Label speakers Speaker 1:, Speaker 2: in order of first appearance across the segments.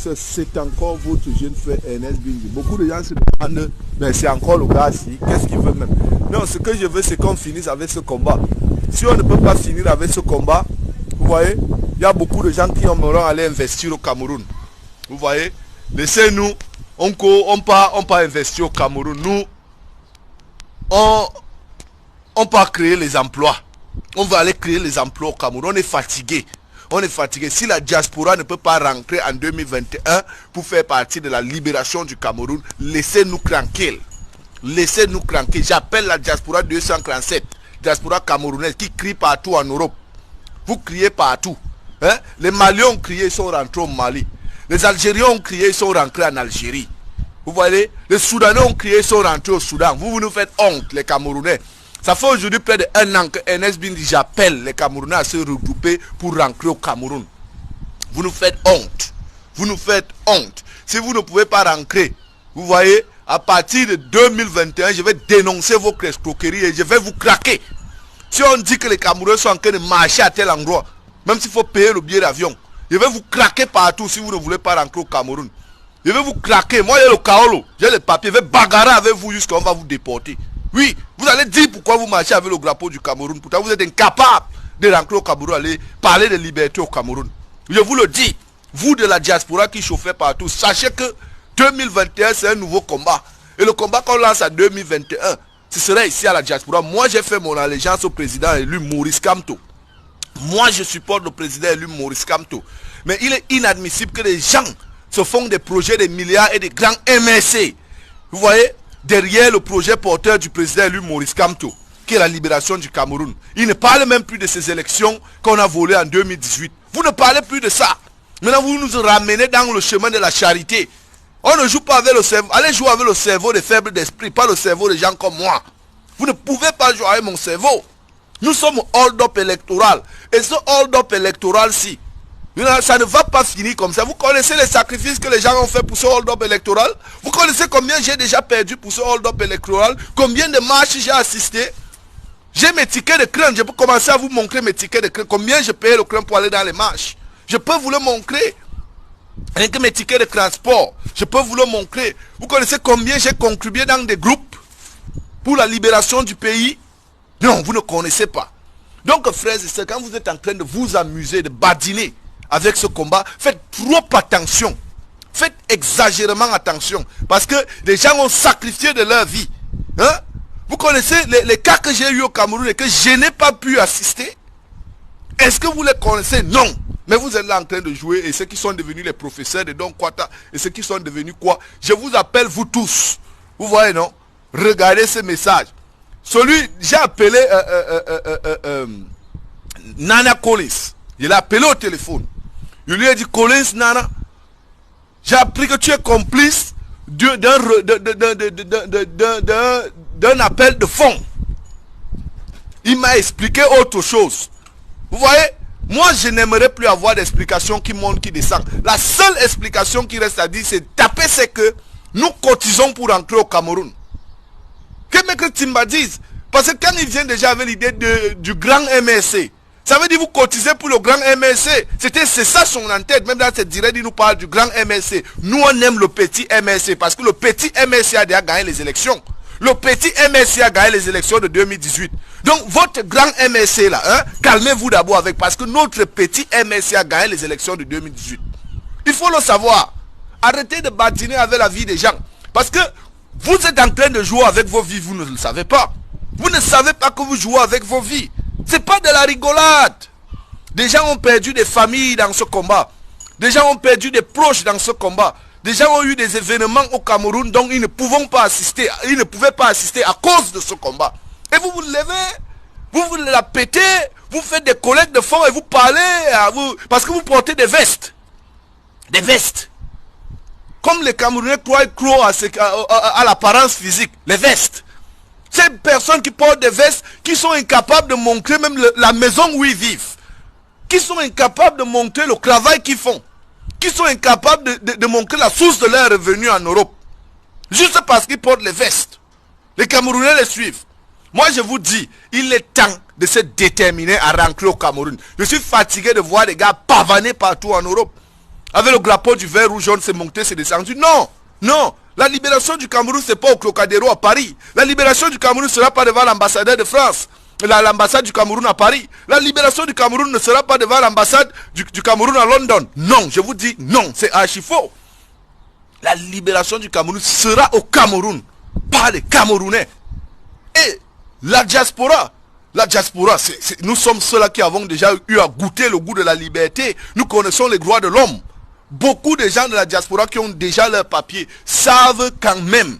Speaker 1: sœurs, c'est encore votre jeune frère Ernest Bindi. Beaucoup de gens se demandent, mais c'est encore le gars-ci, qu'est-ce qu'il veut même? Non, ce que je veux, c'est qu'on finisse avec ce combat. Si on ne peut pas finir avec ce combat, vous voyez, il y a beaucoup de gens qui aimeront aller investir au Cameroun. Vous voyez, laissez-nous, on pas investir au Cameroun. Nous, on peut créer les emplois. On va aller créer les emplois au Cameroun. On est fatigué. On est fatigué. Si la diaspora ne peut pas rentrer en 2021 pour faire partie de la libération du Cameroun, laissez-nous tranquilles. Laissez-nous tranquilles. J'appelle la diaspora 237, diaspora camerounaise qui crie partout en Europe. Vous criez partout. Hein? Les Maliens ont crié, ils sont rentrés au Mali. Les Algériens ont crié, ils sont rentrés en Algérie. Vous voyez? Les Soudanais ont crié, ils sont rentrés au Soudan. Vous nous faites honte, les Camerounais. Ça fait aujourd'hui près d'1 an que Ernest Bindi, j'appelle les Camerounais à se regrouper pour rentrer au Cameroun. Vous nous faites honte. Vous nous faites honte. Si vous ne pouvez pas rentrer, vous voyez, à partir de 2021, je vais dénoncer vos escroqueries et je vais vous craquer. Si on dit que les Camerounais sont en train de marcher à tel endroit, même s'il faut payer le billet d'avion, je vais vous craquer partout si vous ne voulez pas rentrer au Cameroun. Je vais vous craquer. Moi, j'ai le Kaolo, j'ai les papiers, je vais bagarrer avec vous jusqu'à on va vous déporter. Oui, vous allez dire pourquoi vous marchez avec le drapeau du Cameroun. Pourtant, vous êtes incapable de rentrer au Cameroun, aller parler de liberté au Cameroun. Je vous le dis, vous de la diaspora qui chauffez partout, sachez que 2021, c'est un nouveau combat. Et le combat qu'on lance en 2021, ce serait ici à la diaspora. Moi, j'ai fait mon allégeance au président élu Maurice Kamto. Moi, je supporte le président élu Maurice Kamto. Mais il est inadmissible que les gens se font des projets de milliards et des grands MSC. Vous voyez, derrière le projet porteur du président élu Maurice Kamto, qui est la libération du Cameroun. Il ne parle même plus de ces élections qu'on a volées en 2018. Vous ne parlez plus de ça. Maintenant, vous nous ramenez dans le chemin de la charité. On ne joue pas avec le cerveau. Allez jouer avec le cerveau des faibles d'esprit, pas le cerveau des gens comme moi. Vous ne pouvez pas jouer avec mon cerveau. Nous sommes hold-up électoral. Et ce hold-up électoral-ci, ça ne va pas finir comme ça. Vous connaissez les sacrifices que les gens ont fait pour ce hold-up électoral? Vous connaissez combien j'ai déjà perdu pour ce hold-up électoral? Combien de marches j'ai assisté? J'ai mes tickets de crâne. Je peux commencer à vous montrer mes tickets de crâne. Combien je paye le crâne pour aller dans les marches? Je peux vous le montrer. Avec mes tickets de transport, je peux vous le montrer. Vous connaissez combien j'ai contribué dans des groupes pour la libération du pays? Non, vous ne connaissez pas. Donc, frères et sœurs, quand vous êtes en train de vous amuser, de badiner avec ce combat, faites trop attention. Faites exagérément attention. Parce que les gens ont sacrifié de leur vie. Hein? Vous connaissez les cas que j'ai eu au Cameroun et que je n'ai pas pu assister? Est-ce que vous les connaissez? Non. Mais vous êtes là en train de jouer et ceux qui sont devenus les professeurs de Don Kwata et ceux qui sont devenus quoi? Je vous appelle vous tous. Vous voyez, non? Regardez ce message. Celui, j'ai appelé Nana Collins. Je l'ai appelé au téléphone. Je lui ai dit, Collins, Nana, j'ai appris que tu es complice d'un appel de fonds. Il m'a expliqué autre chose. Vous voyez? Moi, je n'aimerais plus avoir d'explications qui montent, qui descendent. La seule explication qui reste à dire, c'est taper, c'est que nous cotisons pour entrer au Cameroun. Que M. Timba dise. Parce que quand il vient déjà avec l'idée du grand MSC, ça veut dire vous cotisez pour le grand MSC. C'est ça son en-tête. Même dans cette directe, il nous parle du grand MSC. Nous, on aime le petit MSC. Parce que le petit MSC a déjà gagné les élections. Le petit MSC a gagné les élections de 2018. Donc, votre grand MSC là, hein, calmez-vous d'abord avec. Parce que notre petit MSC a gagné les élections de 2018. Il faut le savoir. Arrêtez de badiner avec la vie des gens. Parce que vous êtes en train de jouer avec vos vies. Vous ne le savez pas. Vous ne savez pas que vous jouez avec vos vies. C'est pas de la rigolade. Des gens ont perdu des familles dans ce combat. Des gens ont perdu des proches dans ce combat. Des gens ont eu des événements au Cameroun dont ils ne pouvaient pas assister. Ils ne pouvaient pas assister à cause de ce combat. Et vous vous levez, vous la pétez, vous faites des collectes de fonds et vous parlez à vous. Parce que vous portez des vestes. Des vestes. Comme les Camerounais croient à l'apparence physique. Les vestes. Ces personnes qui portent des vestes, qui sont incapables de montrer même la maison où ils vivent. Qui sont incapables de montrer le travail qu'ils font. Qui sont incapables de montrer la source de leurs revenus en Europe. Juste parce qu'ils portent les vestes. Les Camerounais les suivent. Moi je vous dis, il est temps de se déterminer à rentrer au Cameroun. Je suis fatigué de voir des gars pavaner partout en Europe. Avec le drapeau du vert, rouge, jaune, c'est monté, c'est descendu. Non, non. La libération du Cameroun, c'est pas au Trocadéro à Paris. La libération du Cameroun ne sera pas devant l'ambassadeur de France. L'ambassade du Cameroun à Paris. La libération du Cameroun ne sera pas devant l'ambassade du Cameroun à London. Non, je vous dis non, c'est archi faux. La libération du Cameroun sera au Cameroun, pas les Camerounais. Et la diaspora, nous sommes ceux-là qui avons déjà eu à goûter le goût de la liberté. Nous connaissons les droits de l'homme. Beaucoup de gens de la diaspora qui ont déjà leur papier savent quand même,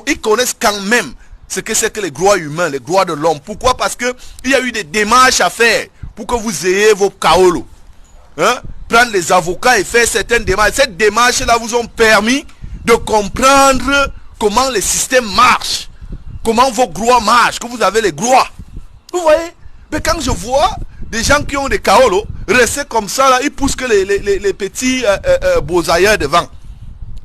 Speaker 1: ils connaissent quand même ce que c'est que les droits humains, les droits de l'homme. Pourquoi? Parce qu'il y a eu des démarches à faire pour que vous ayez vos kaolos. Hein? Prendre les avocats et faire certaines démarches. Ces démarches-là vous ont permis de comprendre comment le système marche, comment vos droits marchent, que vous avez les droits. Vous voyez? Mais quand je vois des gens qui ont des kaolos rester comme ça, là, ils poussent que les petits beaux ailleurs devant.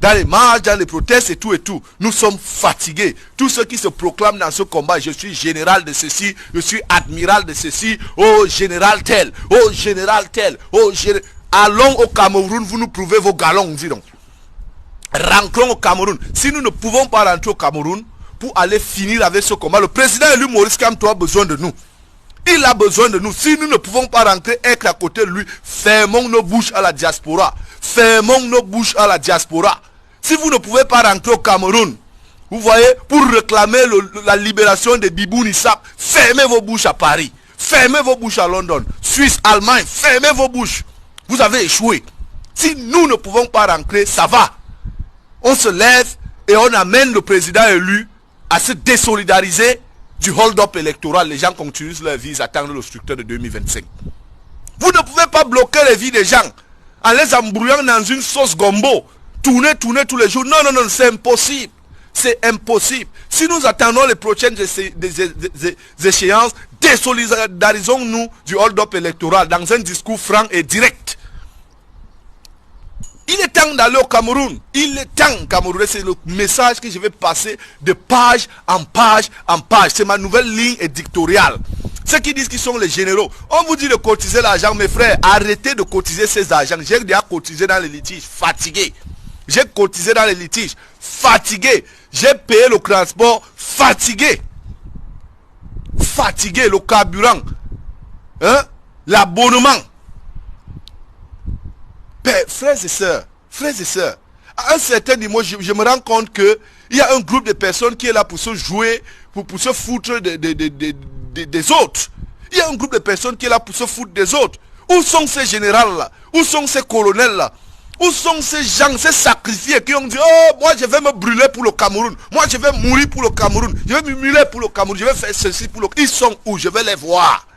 Speaker 1: Dans les marches, dans les protestes et tout et tout. Nous sommes fatigués. Tous ceux qui se proclament dans ce combat, je suis général de ceci, je suis admiral de ceci, oh général tel, oh général tel, oh général... Allons au Cameroun, vous nous prouvez vos galons, dis donc. Rentrons au Cameroun. Si nous ne pouvons pas rentrer au Cameroun pour aller finir avec ce combat, le président élu Maurice Kamto a besoin de nous. Il a besoin de nous. Si nous ne pouvons pas rentrer, être à côté de lui, fermons nos bouches à la diaspora. Fermons nos bouches à la diaspora. Si vous ne pouvez pas rentrer au Cameroun, vous voyez, pour réclamer la libération de Bibou Nissap, fermez vos bouches à Paris. Fermez vos bouches à London, Suisse, Allemagne, fermez vos bouches. Vous avez échoué. Si nous ne pouvons pas rentrer, ça va. On se lève et on amène le président élu à se désolidariser du hold-up électoral. Les gens continuent leur vie, ils attendent le scrutin de 2025. Vous ne pouvez pas bloquer les vies des gens en les embrouillant dans une sauce gombo. Tourner tous les jours. Non, non, non, c'est impossible. C'est impossible. Si nous attendons les prochaines échéances, désolidarisons-nous du hold-up électoral dans un discours franc et direct. Il est temps d'aller au Cameroun. Il est temps, Camerounais. C'est le message que je vais passer de page en page en page. C'est ma nouvelle ligne éditoriale. Ceux qui disent qu'ils sont les généraux, on vous dit de cotiser l'argent, mes frères. Arrêtez de cotiser ces argents. J'ai déjà cotisé dans les litiges, fatigué. J'ai cotisé dans les litiges, fatigué. J'ai payé le transport, fatigué. Fatigué, le carburant, hein? L'abonnement. Frères et sœurs, à un certain niveau, je me rends compte que il y a un groupe de personnes qui est là pour se jouer, pour se foutre des autres. Il y a un groupe de personnes qui est là pour se foutre des autres. Où sont ces généraux-là? Où sont ces colonels-là? Où sont ces gens, ces sacrifiés qui ont dit, oh, moi je vais me brûler pour le Cameroun. Moi je vais mourir pour le Cameroun. Je vais me muler pour le Cameroun. Je vais faire ceci pour le Cameroun. Ils sont où? Je vais les voir.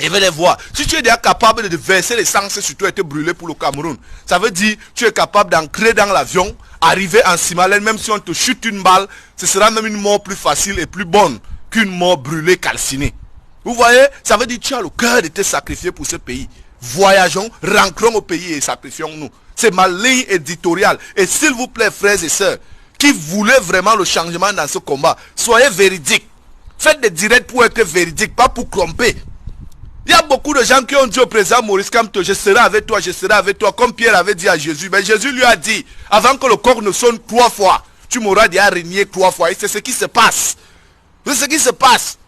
Speaker 1: Je vais les voir. Si tu es déjà capable de verser l'essence sur toi et te brûler pour le Cameroun, ça veut dire tu es capable d'entrer dans l'avion, arriver en Simalène, même si on te chute une balle, ce sera même une mort plus facile et plus bonne qu'une mort brûlée, calcinée. Vous voyez? Ça veut dire que tu as le cœur de te sacrifier pour ce pays. Voyageons, rentrons au pays et sacrifions-nous. C'est ma ligne éditoriale. Et s'il vous plaît, frères et sœurs, qui voulaient vraiment le changement dans ce combat, soyez véridiques. Faites des directs pour être véridiques, pas pour tromper. Il y a beaucoup de gens qui ont dit au président Maurice Kamto, je serai avec toi, comme Pierre avait dit à Jésus. Mais Jésus lui a dit, avant que le corps ne sonne 3 fois, tu m'auras déjà régné 3 fois. Et c'est ce qui se passe. C'est ce qui se passe.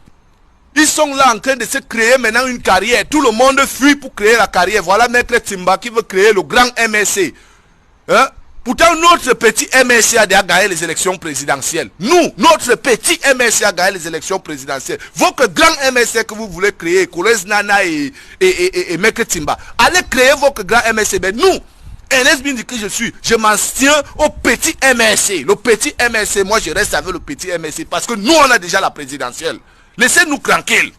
Speaker 1: Ils sont là en train de se créer maintenant une carrière. Tout le monde fuit pour créer la carrière. Voilà Maître Timba qui veut créer le grand MSC. Hein? Pourtant, notre petit MSC a déjà gagné les élections présidentielles. Nous, notre petit MSC a gagné les élections présidentielles. Votre grand MSC que vous voulez créer, Kolez Nana et Maître Timba, allez créer votre grand MSC. Mais nous, Ernest Bindi que je suis, je m'en tiens au petit MSC. Le petit MSC, moi je reste avec le petit MSC parce que nous on a déjà la présidentielle. Laissez-nous tranquilles.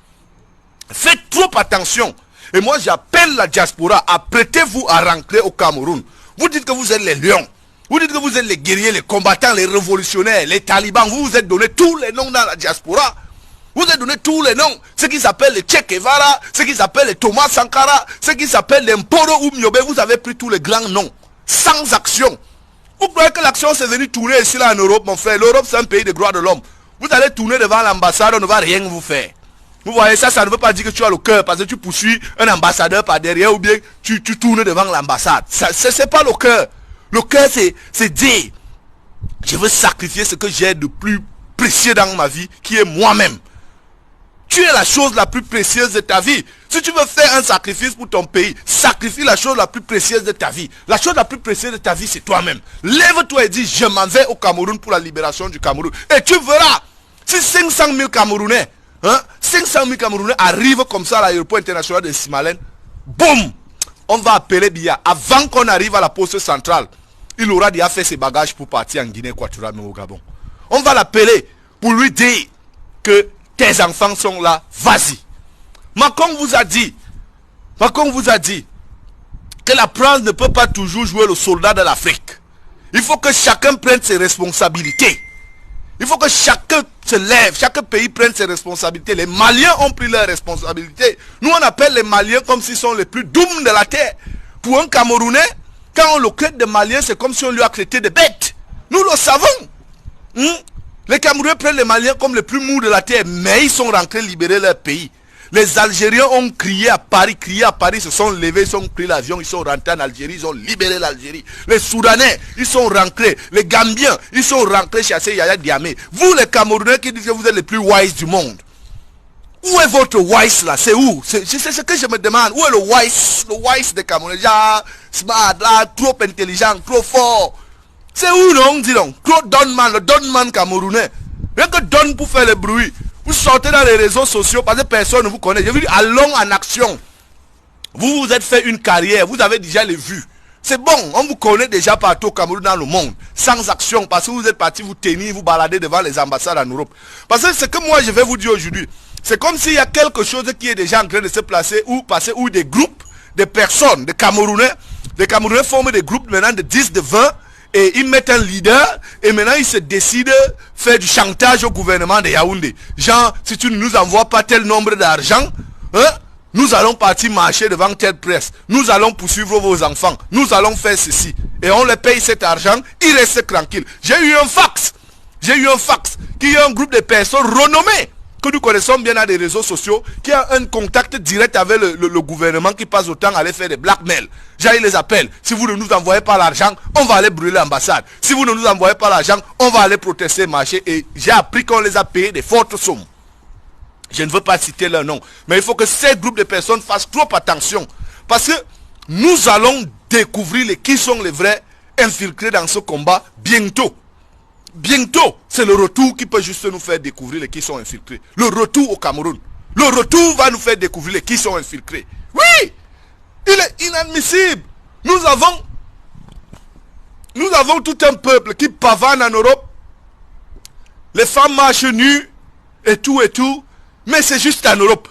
Speaker 1: Faites trop attention. Et moi j'appelle la diaspora, apprêtez-vous à rentrer au Cameroun. Vous dites que vous êtes les lions. Vous dites que vous êtes les guerriers, les combattants, les révolutionnaires, les talibans. Vous vous êtes donné tous les noms dans la diaspora. Vous avez donné tous les noms. Ceux qui s'appellent les Che Guevara, ceux qui s'appellent les Thomas Sankara, ceux qui s'appellent les Mporo ou Myobe. Vous avez pris tous les grands noms. Sans action. Vous croyez que l'action c'est venu tourner ici là en Europe, mon frère? L'Europe c'est un pays des droits de l'homme. Vous allez tourner devant l'ambassade, on ne va rien vous faire. Vous voyez, ça ne veut pas dire que tu as le cœur parce que tu poursuis un ambassadeur par derrière ou bien tu tournes devant l'ambassade. C'est pas le cœur. Le cœur, c'est dire, je veux sacrifier ce que j'ai de plus précieux dans ma vie, qui est moi-même. Tu es la chose la plus précieuse de ta vie. Si tu veux faire un sacrifice pour ton pays, sacrifie la chose la plus précieuse de ta vie. La chose la plus précieuse de ta vie, c'est toi-même. Lève-toi et dis, je m'en vais au Cameroun pour la libération du Cameroun. Et tu verras, si 500 000 Camerounais, 500 000 Camerounais arrivent comme ça à l'aéroport international de Simalène, boum, on va appeler Biya. Avant qu'on arrive à la poste centrale, il aura déjà fait ses bagages pour partir en Guinée équatoriale, mais au Gabon. On va l'appeler pour lui dire que tes enfants sont là, vas-y. Macron vous a dit que la France ne peut pas toujours jouer le soldat de l'Afrique. Il faut que chacun prenne ses responsabilités. Il faut que chacun se lève, chaque pays prenne ses responsabilités. Les Maliens ont pris leurs responsabilités. Nous on appelle les Maliens comme s'ils sont les plus doux de la terre. Pour un Camerounais, quand on le traite de Maliens, c'est comme si on lui a traité de bêtes. Nous le savons. Les Camerounais prennent les Maliens comme les plus mous de la terre, mais ils sont rentrés libérer leur pays. Les Algériens ont crié à Paris, se sont levés, ils ont pris l'avion, ils sont rentrés en Algérie, ils ont libéré l'Algérie. Les Soudanais, ils sont rentrés. Les Gambiens, ils sont rentrés chasser Yaya Diamé. Vous les Camerounais qui dites que vous êtes les plus wise du monde, où est votre wise là? C'est où? C'est ce que je me demande. Où est le wise des Camerounais? Genre, smart là, trop intelligent, trop fort. C'est où non, dis donc? Trop Donman, le Donman camerounais. Rien que donne pour faire le bruit. Vous sortez dans les réseaux sociaux parce que personne ne vous connaît. Je vous dis, allons en action. Vous vous êtes fait une carrière, vous avez déjà les vues. C'est bon, on vous connaît déjà partout au Cameroun, dans le monde. Sans action, parce que vous êtes parti vous tenir, vous balader devant les ambassades en Europe. Parce que ce que moi je vais vous dire aujourd'hui, c'est comme s'il y a quelque chose qui est déjà en train de se placer, où des groupes, des personnes, des Camerounais forment des groupes maintenant de 10, de 20, et ils mettent un leader, et maintenant ils se décident de faire du chantage au gouvernement de Yaoundé. Genre, si tu ne nous envoies pas tel nombre d'argent, nous allons partir marcher devant telle presse. Nous allons poursuivre vos enfants. Nous allons faire ceci. Et on les paye cet argent, ils restent tranquilles. J'ai eu un fax qui est un groupe de personnes renommées que nous connaissons bien dans les réseaux sociaux, qui a un contact direct avec le gouvernement, qui passe autant à aller faire des blackmails. J'ai les appels. Si vous ne nous envoyez pas l'argent, on va aller brûler l'ambassade. Si vous ne nous envoyez pas l'argent, on va aller protester, marcher. Et j'ai appris qu'on les a payés des fortes sommes. Je ne veux pas citer leur nom. Mais il faut que ces groupes de personnes fassent trop attention. Parce que nous allons découvrir qui sont les vrais infiltrés dans ce combat bientôt. Bientôt, c'est le retour qui peut juste nous faire découvrir qui sont infiltrés. Le retour au Cameroun. Le retour va nous faire découvrir qui sont infiltrés. Oui, il est inadmissible. Nous avons tout un peuple qui pavane en Europe. Les femmes marchent nues et tout. Mais c'est juste en Europe.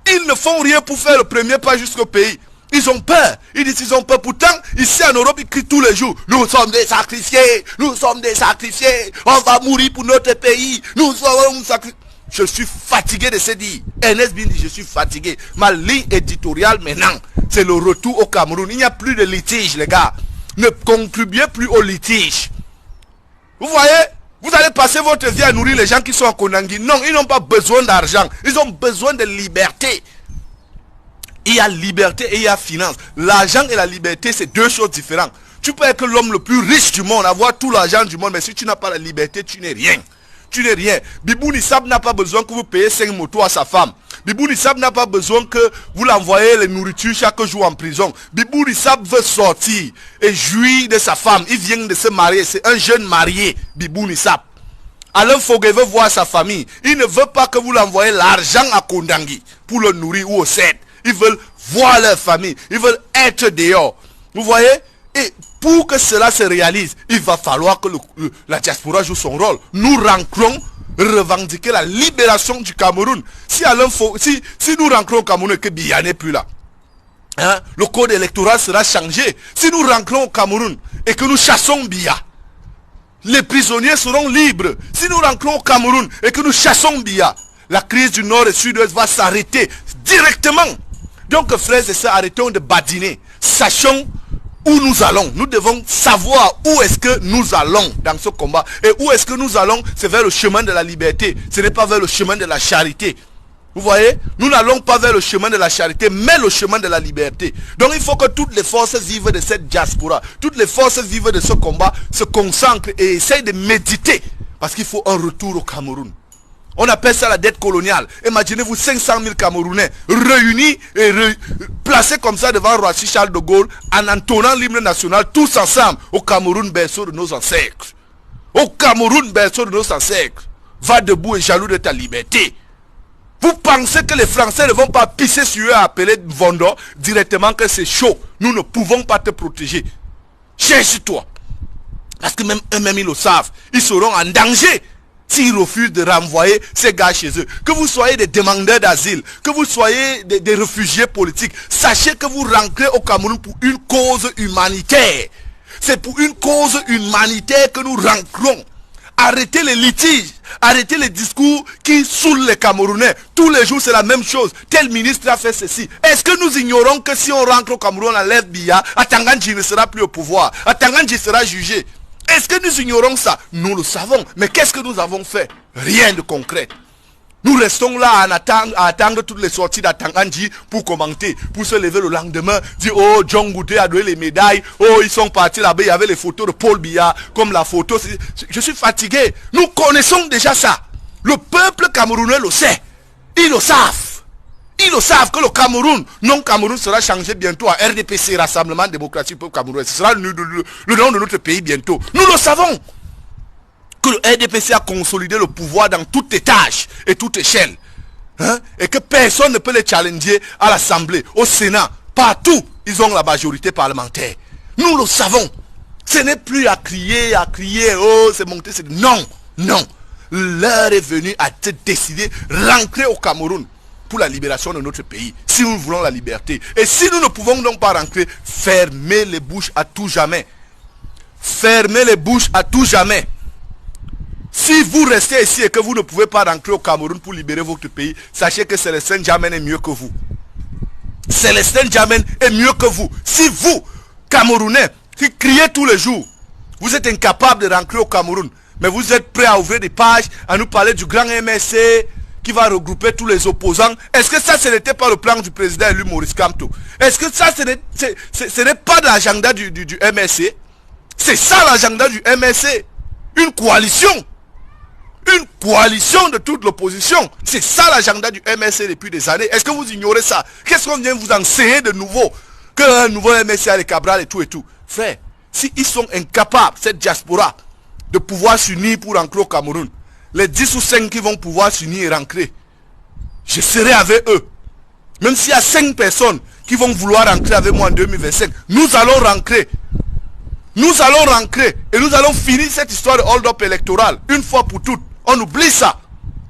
Speaker 1: Ils ne font rien pour faire le premier pas jusqu'au pays. Ils ont peur. Ils disent qu'ils ont peur. Pourtant, ici en Europe, ils crient tous les jours. Nous sommes des sacrifiés. Nous sommes des sacrifiés. On va mourir pour notre pays. Nous sommes sacrifiés. Je suis fatigué de se dire. Ernest Bin dit, je suis fatigué. Ma ligne éditoriale maintenant, c'est le retour au Cameroun. Il n'y a plus de litige, les gars. Ne contribuez plus au litige. Vous voyez? Vous allez passer votre vie à nourrir les gens qui sont en Konangui. Non, ils n'ont pas besoin d'argent. Ils ont besoin de liberté. Il y a liberté et il y a finance. L'argent et la liberté, c'est deux choses différentes. Tu peux être l'homme le plus riche du monde, avoir tout l'argent du monde, mais si tu n'as pas la liberté, tu n'es rien. Tu n'es rien. Bibou Nissab n'a pas besoin que vous payiez 5 motos à sa femme. Bibou Nissab n'a pas besoin que vous l'envoyez les nourritures chaque jour en prison. Bibou Nissab veut sortir et jouir de sa femme. Il vient de se marier. C'est un jeune marié, Bibou Nissab. Alain Fogué veut voir sa famille. Il ne veut pas que vous l'envoyez l'argent à Kondangui pour le nourrir ou au CED. Ils veulent voir leur famille. Ils veulent être dehors. Vous voyez? Et pour que cela se réalise, il va falloir que la diaspora joue son rôle. Nous rentrons revendiquer la libération du Cameroun. Si nous rentrons au Cameroun et que Biya n'est plus là, le code électoral sera changé. Si nous rentrons au Cameroun et que nous chassons Biya, les prisonniers seront libres. Si nous rentrons au Cameroun et que nous chassons Biya, la crise du nord et sud-ouest va s'arrêter directement. Donc frères et sœurs, arrêtons de badiner. Sachons où nous allons. Nous devons savoir où est-ce que nous allons dans ce combat. Et où est-ce que nous allons, c'est vers le chemin de la liberté. Ce n'est pas vers le chemin de la charité. Vous voyez, nous n'allons pas vers le chemin de la charité, mais le chemin de la liberté. Donc il faut que toutes les forces vives de cette diaspora, toutes les forces vives de ce combat se concentrent et essayent de méditer. Parce qu'il faut un retour au Cameroun. On appelle ça la dette coloniale. Imaginez-vous 500 000 Camerounais réunis et placés comme ça devant Roissy Charles de Gaulle en entonnant l'hymne national tous ensemble au Cameroun, berceau de nos ancêtres. Au Cameroun, berceau de nos ancêtres. Va debout et jaloux de ta liberté. Vous pensez que les Français ne vont pas pisser sur eux à appeler Vendor directement que c'est chaud. Nous ne pouvons pas te protéger. Cherche-toi. Parce que même eux-mêmes ils le savent. Ils seront en danger s'ils refusent de renvoyer ces gars chez eux. Que vous soyez des demandeurs d'asile, que vous soyez des réfugiés politiques, sachez que vous rentrez au Cameroun pour une cause humanitaire. C'est pour une cause humanitaire que nous rentrons. Arrêtez les litiges, arrêtez les discours qui saoulent les Camerounais. Tous les jours c'est la même chose. Tel ministre a fait ceci. Est-ce que nous ignorons que si on rentre au Cameroun, on enlève Biya, Atangandji ne sera plus au pouvoir, Atangandji sera jugé? Est-ce que nous ignorons ça? Nous le savons. Mais qu'est-ce que nous avons fait? Rien de concret. Nous restons là à attendre toutes les sorties d'Atangandji pour commenter, pour se lever le lendemain, dire oh John Goudé a donné les médailles, oh ils sont partis là-bas, il y avait les photos de Paul Biya, comme la photo. Je suis fatigué. Nous connaissons déjà ça. Le peuple camerounais le sait. Ils le savent. Ils le savent que le Cameroun, non Cameroun sera changé bientôt à RDPC, Rassemblement Démocratique Peuple Camerounais. Ce sera le nom de notre pays bientôt. Nous le savons. Que le RDPC a consolidé le pouvoir dans tout étage et toute échelle. Hein? Et que personne ne peut les challenger à l'Assemblée, au Sénat. Partout, ils ont la majorité parlementaire. Nous le savons. Ce n'est plus à crier, oh c'est monté, c'est... Non, non. L'heure est venue à te décider, rentrer au Cameroun pour la libération de notre pays, si nous voulons la liberté. Et si nous ne pouvons donc pas rentrer, fermez les bouches à tout jamais. Fermez les bouches à tout jamais. Si vous restez ici et que vous ne pouvez pas rentrer au Cameroun pour libérer votre pays, sachez que Célestin Djamène est mieux que vous. Célestin Djamène est mieux que vous. Si vous, Camerounais, qui criez tous les jours, vous êtes incapable de rentrer au Cameroun, mais vous êtes prêts à ouvrir des pages, à nous parler du grand MSC, qui va regrouper tous les opposants. Est-ce que ça, ce n'était pas le plan du président élu Maurice Kamto? Est-ce que ça, ce n'est pas de l'agenda du MSC? C'est ça l'agenda du MSC. Une coalition. Une coalition de toute l'opposition. C'est ça l'agenda du MSC depuis des années. Est-ce que vous ignorez ça? Qu'est-ce qu'on vient vous enseigner de nouveau? Qu'un nouveau MSC avec Cabral et tout et tout. Frère, si ils sont incapables, cette diaspora, de pouvoir s'unir pour rentrer au Cameroun, les 10 ou 5 qui vont pouvoir s'unir et rentrer, je serai avec eux. Même s'il y a 5 personnes qui vont vouloir rentrer avec moi en 2025, nous allons rentrer. Nous allons rentrer et nous allons finir cette histoire de hold-up électoral une fois pour toutes. On oublie ça.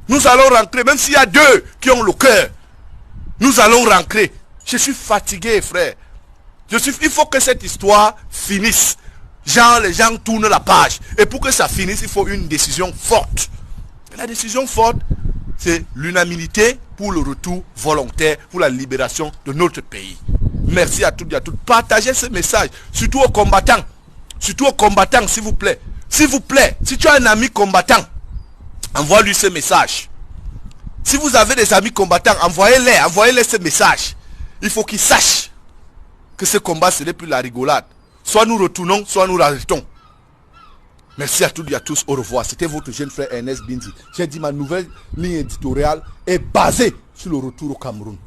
Speaker 1: Nous allons rentrer, même s'il y a 2 qui ont le cœur. Nous allons rentrer. Je suis fatigué, frère. Il faut que cette histoire finisse. Genre, les gens tournent la page. Et pour que ça finisse, il faut une décision forte. Et la décision forte, c'est l'unanimité pour le retour volontaire, pour la libération de notre pays. Merci à toutes et à tous. Partagez ce message, surtout aux combattants. Surtout aux combattants, s'il vous plaît. S'il vous plaît, si tu as un ami combattant, envoie-lui ce message. Si vous avez des amis combattants, envoyez-les ce message. Il faut qu'ils sachent que ce combat, ce n'est plus la rigolade. Soit nous retournons, soit nous arrêtons. Merci à toutes et à tous. Au revoir. C'était votre jeune frère Ernest Bindi. J'ai dit ma nouvelle ligne éditoriale est basée sur le retour au Cameroun.